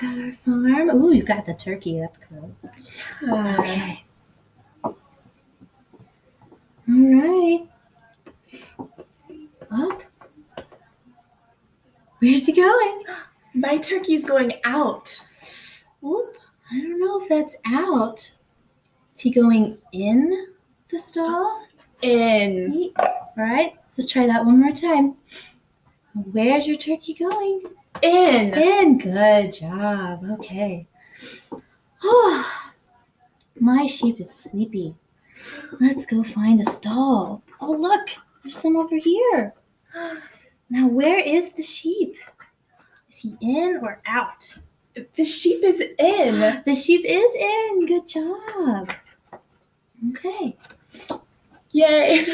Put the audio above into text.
Got our farm. Ooh, you got the turkey. That's cool. Okay. All right. Up. Where's he going? My turkey's going out. Whoop. I don't know if that's out. Is he going in the stall? In. All right. Let's try that one more time. Where's your turkey going? In. In. Good job. Okay. Oh, my sheep is sleepy. Let's go find a stall. Oh, look. There's some over here. Now, where is the sheep? Is he in or out? The sheep is in. The sheep is in. Good job. Okay. Yay.